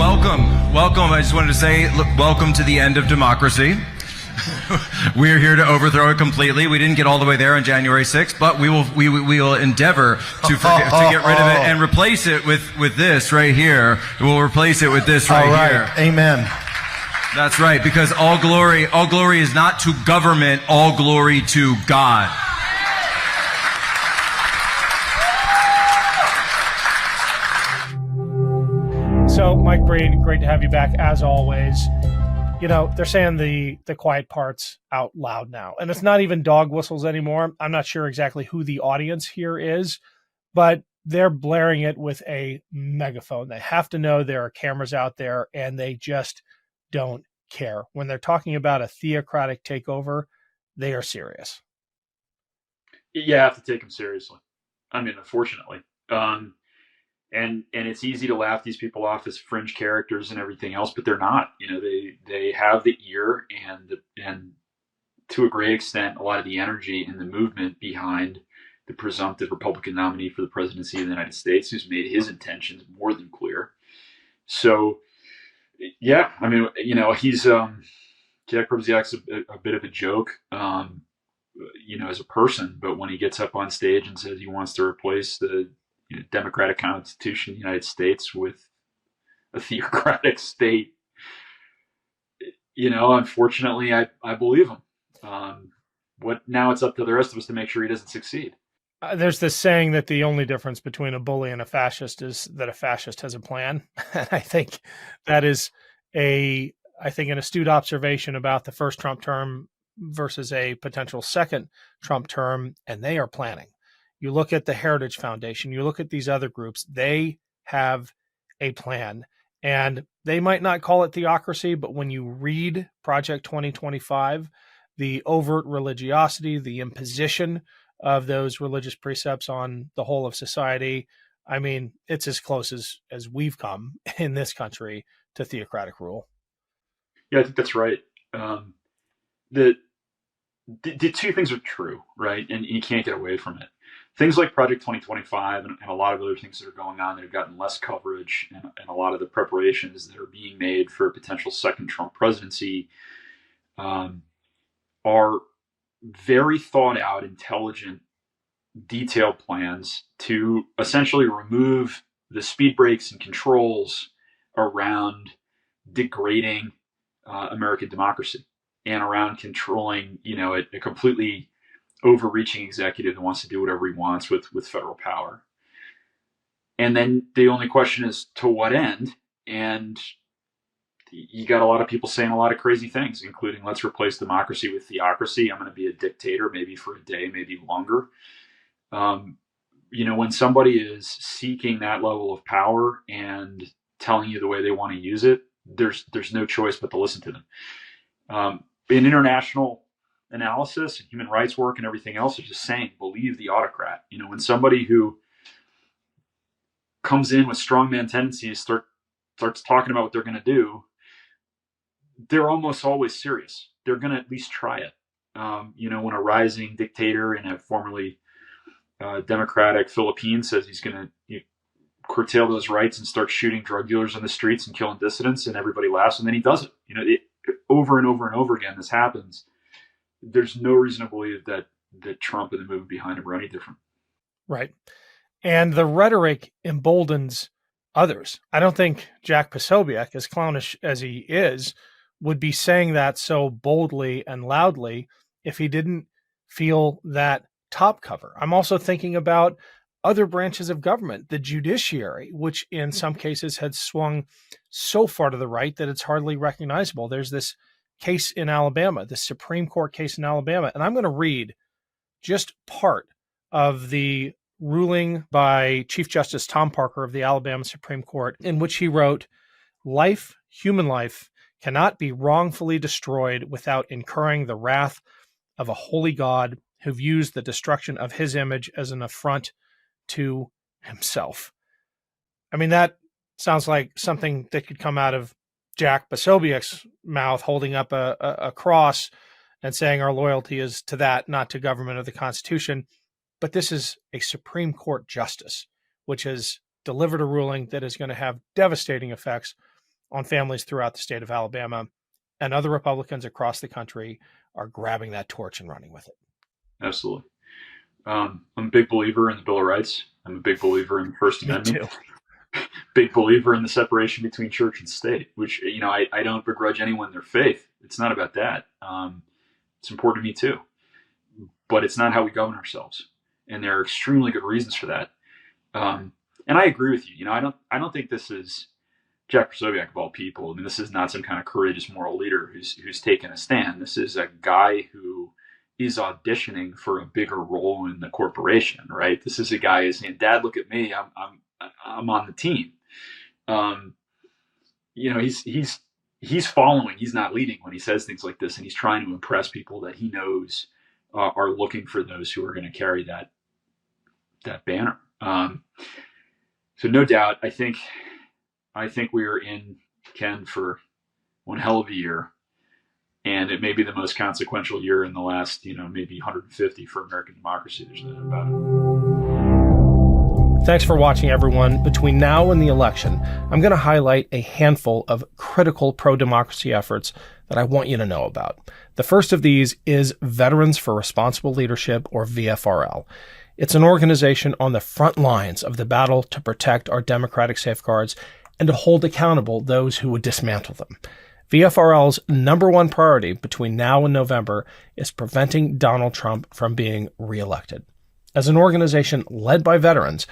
Welcome. I just wanted to say, look, welcome to the end of democracy. We're here to overthrow it completely. We didn't get all the way there on January 6th, but we will endeavor to get rid of it and replace it with this right here. We'll replace it with this right here. Amen. That's right, because all glory is not to government, all glory to God. So, Mike Breen, great to have you back as always. You know, they're saying the quiet parts out loud now, and it's not even dog whistles anymore. I'm not sure exactly who the audience here is, but they're blaring it with a megaphone. They have to know there are cameras out there, and they just don't care. When they're talking about a theocratic takeover, they are serious. You have to take them seriously. I mean, unfortunately. And it's easy to laugh these people off as fringe characters and everything else, but they're not. You know, they have the ear and to a great extent a lot of the energy and the movement behind the presumptive Republican nominee for the presidency of the United States, who's made his intentions more than clear. So, yeah, I mean, you know, he's Jack Posobiec's a bit of a joke, you know, as a person, but when he gets up on stage and says he wants to replace the democratic constitution of the United States with a theocratic state, you know, unfortunately, I believe him. Now it's up to the rest of us to make sure he doesn't succeed. There's this saying that the only difference between a bully and a fascist is that a fascist has a plan. And I think that is an astute observation about the first Trump term versus a potential second Trump term, and they are planning. You look at the Heritage Foundation, you look at these other groups, they have a plan. And they might not call it theocracy, but when you read Project 2025, the overt religiosity, the imposition of those religious precepts on the whole of society, I mean, it's as close as we've come in this country to theocratic rule. Yeah, I think that's right. The two things are true, right? And you can't get away from it. Things like Project 2025 and a lot of other things that are going on that have gotten less coverage, and a lot of the preparations that are being made for a potential second Trump presidency are very thought out, intelligent, detailed plans to essentially remove the speed brakes and controls around degrading American democracy and around controlling, you know, a completely overreaching executive that wants to do whatever he wants with federal power. And then the only question is, to what end? And you got a lot of people saying a lot of crazy things, including let's replace democracy with theocracy. I'm going to be a dictator, maybe for a day, maybe longer. You know, when somebody is seeking that level of power and telling you the way they want to use it, there's no choice but to listen to them. In international analysis and human rights work and everything else is just saying, believe the autocrat. You know, when somebody who comes in with strongman tendencies starts talking about what they're going to do, they're almost always serious. They're going to at least try it. You know, when a rising dictator in a formerly democratic Philippines says he's going to curtail those rights and start shooting drug dealers on the streets and killing dissidents, and everybody laughs, and then he does it. You know, over and over and over again, this happens. There's no reason to believe that Trump and the movement behind him are any different. Right. And the rhetoric emboldens others. I don't think Jack Posobiec, as clownish as he is, would be saying that so boldly and loudly if he didn't feel that top cover. I'm also thinking about other branches of government, the judiciary, which in some cases had swung so far to the right that it's hardly recognizable. There's this case in Alabama, the Supreme Court case in Alabama. And I'm going to read just part of the ruling by Chief Justice Tom Parker of the Alabama Supreme Court, in which he wrote, "Life, human life, cannot be wrongfully destroyed without incurring the wrath of a holy God who views the destruction of his image as an affront to himself." I mean, that sounds like something that could come out of Jack Posobiec's mouth, holding up a cross and saying our loyalty is to that, not to government or the Constitution. But this is a Supreme Court justice, which has delivered a ruling that is going to have devastating effects on families throughout the state of Alabama, and other Republicans across the country are grabbing that torch and running with it. Absolutely. I'm a big believer in the Bill of Rights. I'm a big believer in the First Amendment. Me too. Big believer in the separation between church and state, which, I don't begrudge anyone their faith. It's not about that. It's important to me too, but it's not how we govern ourselves. And there are extremely good reasons for that. And I agree with you. I don't think this is Jack Posobiec of all people. I mean, this is not some kind of courageous moral leader who's taken a stand. This is a guy who is auditioning for a bigger role in the corporation, right? This is a guy who's saying, "Dad, look at me. I'm on the team." He's following. He's not leading when he says things like this, and he's trying to impress people that he knows are looking for those who are going to carry that banner. So no doubt, I think we are in, Ken, for one hell of a year, and it may be the most consequential year in the last, maybe 150 for American democracy. There's no doubt about it. Thanks for watching, everyone. Between now and the election, I'm going to highlight a handful of critical pro-democracy efforts that I want you to know about. The first of these is Veterans for Responsible Leadership, or VFRL. It's an organization on the front lines of the battle to protect our democratic safeguards and to hold accountable those who would dismantle them. VFRL's number one priority between now and November is preventing Donald Trump from being reelected. As an organization led by veterans,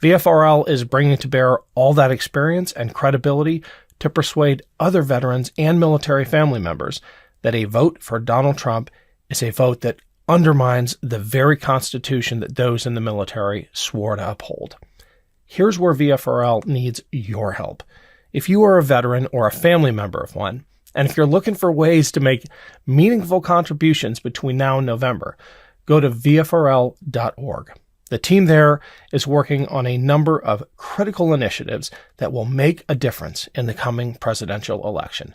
VFRL is bringing to bear all that experience and credibility to persuade other veterans and military family members that a vote for Donald Trump is a vote that undermines the very Constitution that those in the military swore to uphold. Here's where VFRL needs your help. If you are a veteran or a family member of one, and if you're looking for ways to make meaningful contributions between now and November, go to VFRL.org. The team there is working on a number of critical initiatives that will make a difference in the coming presidential election.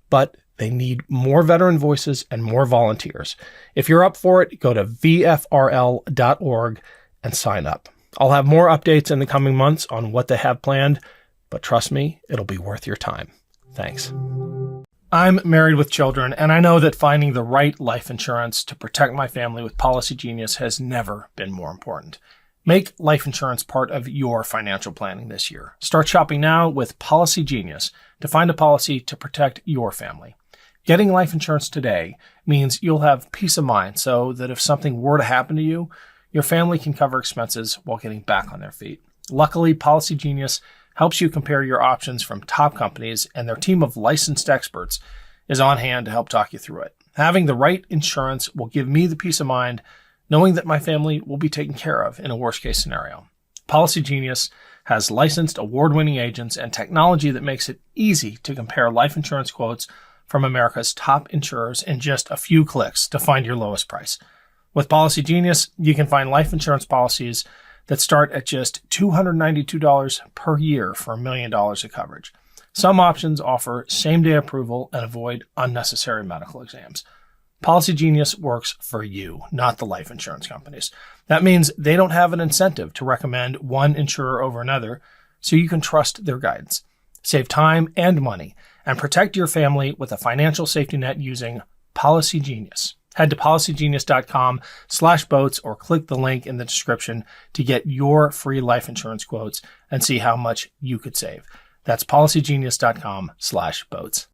But they need more veteran voices and more volunteers. If you're up for it, go to VFRL.org and sign up. I'll have more updates in the coming months on what they have planned, but trust me, it'll be worth your time. Thanks. I'm married with children, and I know that finding the right life insurance to protect my family with Policy Genius has never been more important. Make life insurance part of your financial planning this year. Start shopping now with Policy Genius to find a policy to protect your family. Getting life insurance today means you'll have peace of mind so that if something were to happen to you, your family can cover expenses while getting back on their feet. Luckily, Policy Genius helps you compare your options from top companies, and their team of licensed experts is on hand to help talk you through it. Having the right insurance will give me the peace of mind knowing that my family will be taken care of in a worst-case scenario. Policy Genius has licensed award-winning agents and technology that makes it easy to compare life insurance quotes from America's top insurers in just a few clicks to find your lowest price. With Policy Genius, you can find life insurance policies that start at just $292 per year for $1 million of coverage. Some options offer same-day approval and avoid unnecessary medical exams. Policy Genius works for you, not the life insurance companies. That means they don't have an incentive to recommend one insurer over another, so you can trust their guidance. Save time and money, and protect your family with a financial safety net using Policy Genius. Head to policygenius.com/boats or click the link in the description to get your free life insurance quotes and see how much you could save. That's policygenius.com/boats.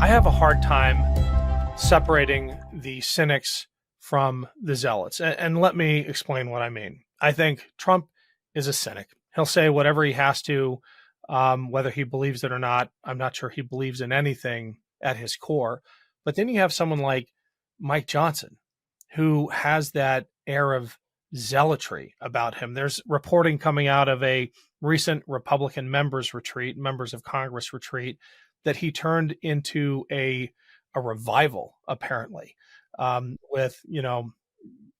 I have a hard time separating the cynics from the zealots. And let me explain what I mean. I think Trump is a cynic. He'll say whatever he has to, whether he believes it or not. I'm not sure he believes in anything at his core. But then you have someone like Mike Johnson, who has that air of zealotry about him. There's reporting coming out of a recent Republican members of Congress retreat, that he turned into a revival, apparently, with,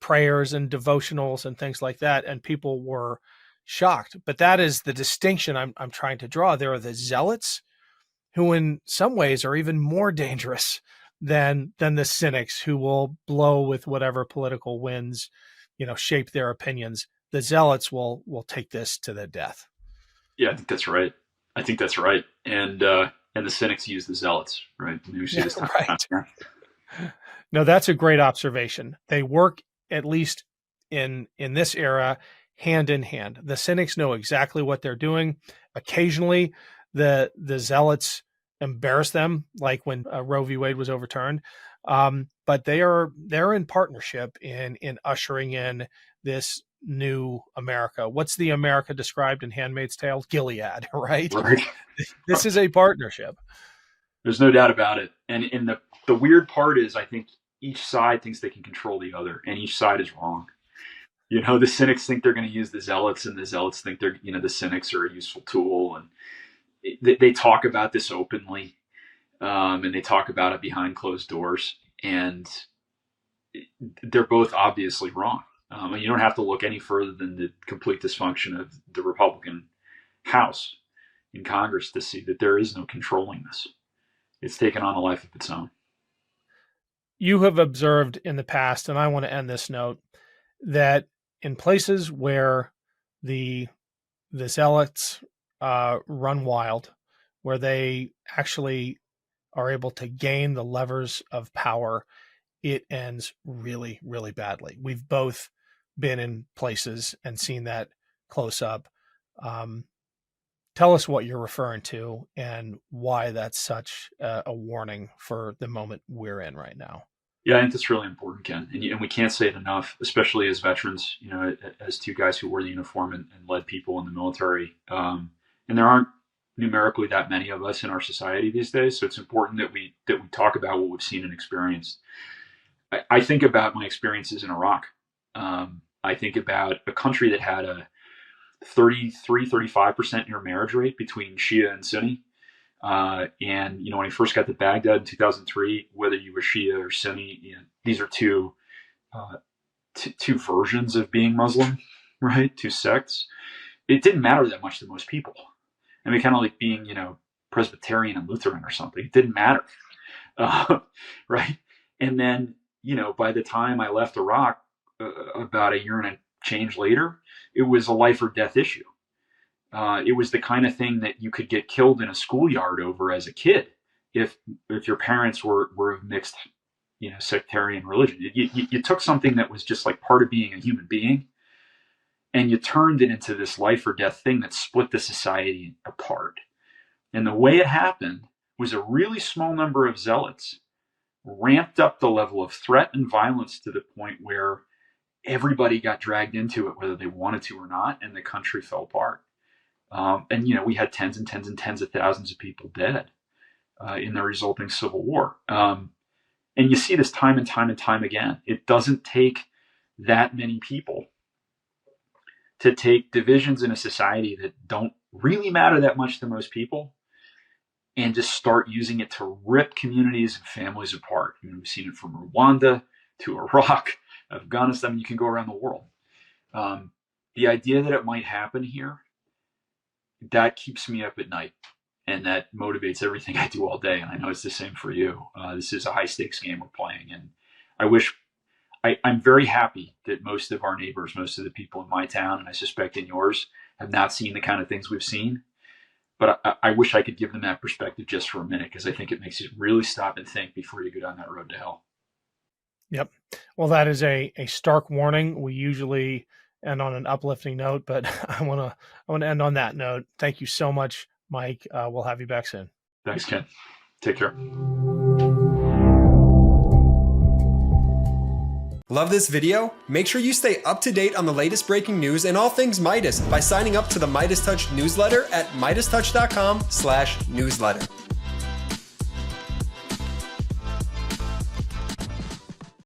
prayers and devotionals and things like that. And people were shocked. But that is the distinction I'm trying to draw. There are the zealots, who in some ways are even more dangerous than the cynics, who will blow with whatever political winds, shape their opinions. The zealots will take this to the death. Yeah, I think that's right. I think that's right. And the Cynics use the Zealots, right? I mean, we see this time Right. and time again. No, that's a great observation. They work, at least in this era, hand in hand. The Cynics know exactly what they're doing. Occasionally, the Zealots embarrass them, like when Roe v. Wade was overturned. But they're in partnership in ushering in this new America. What's the America described in Handmaid's Tale? Gilead, right? Right. This is a partnership. There's no doubt about it. And the weird part is, I think each side thinks they can control the other, and each side is wrong. You know, the Cynics think they're going to use the Zealots, and the Zealots think they're, you know, the Cynics are a useful tool. And they talk about this openly, and they talk about it behind closed doors, and they're both obviously wrong. And you don't have to look any further than the complete dysfunction of the Republican House in Congress to see that there is no controlling this. It's taken on a life of its own. You have observed in the past, and I want to end this note, that in places where the Zealots run wild, where they actually are able to gain the levers of power, it ends really, really badly. We've both been in places and seen that close up. Tell us what you're referring to and why that's such a warning for the moment we're in right now. Yeah, I think that's really important, Ken. And we can't say it enough, especially as veterans, you know, as two guys who wore the uniform and led people in the military. And there aren't numerically that many of us in our society these days. So it's important that we talk about what we've seen and experienced. I think about my experiences in Iraq. I think about a country that had a 35% intermarriage rate between Shia and Sunni. And, you know, when I first got to Baghdad in 2003, whether you were Shia or Sunni, you know, these are two versions of being Muslim, right? Two sects. It didn't matter that much to most people. I mean, kind of like being, you know, Presbyterian and Lutheran or something. It didn't matter, right? And then, you know, by the time I left Iraq, about a year and a change later, it was a life or death issue. It was the kind of thing that you could get killed in a schoolyard over as a kid if your parents were of mixed, you know, sectarian religion. You took something that was just like part of being a human being, and you turned it into this life or death thing that split the society apart. And the way it happened was a really small number of zealots ramped up the level of threat and violence to the point where everybody got dragged into it, whether they wanted to or not, and the country fell apart. And, you know, we had tens and tens and tens of thousands of people dead in the resulting civil war. And you see this time and time and time again. It doesn't take that many people to take divisions in a society that don't really matter that much to most people and just start using it to rip communities and families apart. I mean, we've seen it from Rwanda to Iraq, Afghanistan. I mean, you can go around the world. The idea that it might happen here, that keeps me up at night, and that motivates everything I do all day. And I know it's the same for you. This is a high stakes game we're playing. And I'm very happy that most of our neighbors, most of the people in my town, and I suspect in yours, have not seen the kind of things we've seen. But I wish I could give them that perspective just for a minute, because I think it makes you really stop and think before you go down that road to hell. Yep. Well, that is a stark warning. We usually end on an uplifting note, but I want to end on that note. Thank you so much, Mike. We'll have you back soon. Thanks, Ken. Take care. Love this video? Make sure you stay up to date on the latest breaking news and all things Midas by signing up to the MeidasTouch newsletter at MeidasTouch.com/newsletter.